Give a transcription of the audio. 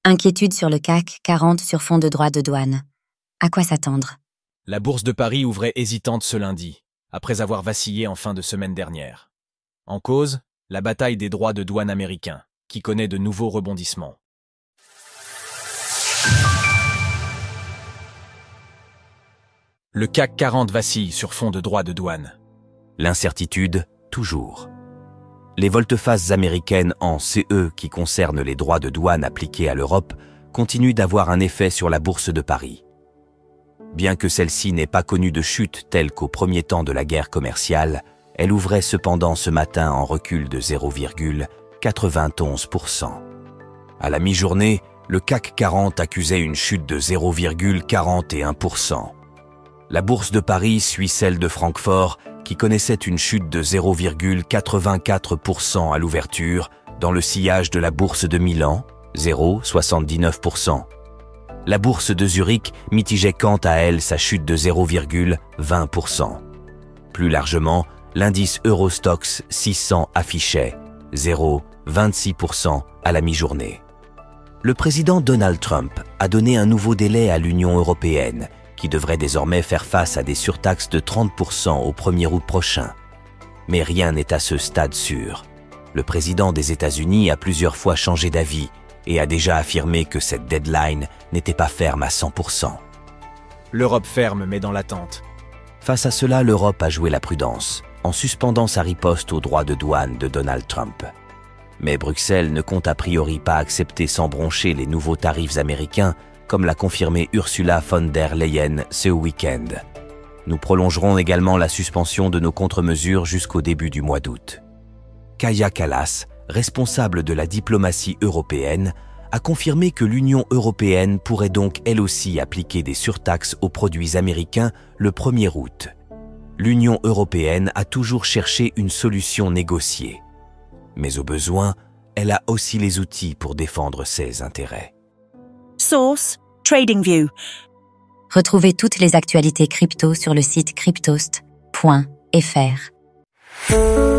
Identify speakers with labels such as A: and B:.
A: Inquiétude sur le CAC 40 sur fond de droits de douane. À quoi s'attendre?
B: La bourse de Paris ouvrait hésitante ce lundi, après avoir vacillé en fin de semaine dernière. En cause, la bataille des droits de douane américains, qui connaît de nouveaux rebondissements. Le CAC 40 vacille sur fond de droits de douane.
C: L'incertitude, toujours. Les volte-face américaines en CE qui concernent les droits de douane appliqués à l'Europe continuent d'avoir un effet sur la bourse de Paris. Bien que celle-ci n'ait pas connu de chute telle qu'au premier temps de la guerre commerciale, elle ouvrait cependant ce matin en recul de 0,91%. À la mi-journée, le CAC 40 accusait une chute de 0,41%. La bourse de Paris suit celle de Francfort, qui connaissait une chute de 0,84% à l'ouverture, dans le sillage de la bourse de Milan, 0,79%. La bourse de Zurich mitigeait quant à elle sa chute de 0,20%. Plus largement, l'indice Eurostoxx 600 affichait 0,26% à la mi-journée. Le président Donald Trump a donné un nouveau délai à l'Union européenne, qui devrait désormais faire face à des surtaxes de 30% au 1er août prochain. Mais rien n'est à ce stade sûr. Le président des États-Unis a plusieurs fois changé d'avis et a déjà affirmé que cette deadline n'était pas ferme à 100%.
B: L'Europe ferme mais dans l'attente.
C: Face à cela, l'Europe a joué la prudence, en suspendant sa riposte aux droits de douane de Donald Trump. Mais Bruxelles ne compte a priori pas accepter sans broncher les nouveaux tarifs américains, comme l'a confirmé Ursula von der Leyen ce week-end. Nous prolongerons également la suspension de nos contre-mesures jusqu'au début du mois d'août. Kaja Kallas, responsable de la diplomatie européenne, a confirmé que l'Union européenne pourrait donc elle aussi appliquer des surtaxes aux produits américains le 1er août. L'Union européenne a toujours cherché une solution négociée. Mais au besoin, elle a aussi les outils pour défendre ses intérêts.
D: Source: TradingView.
A: Retrouvez toutes les actualités crypto sur le site cryptost.fr.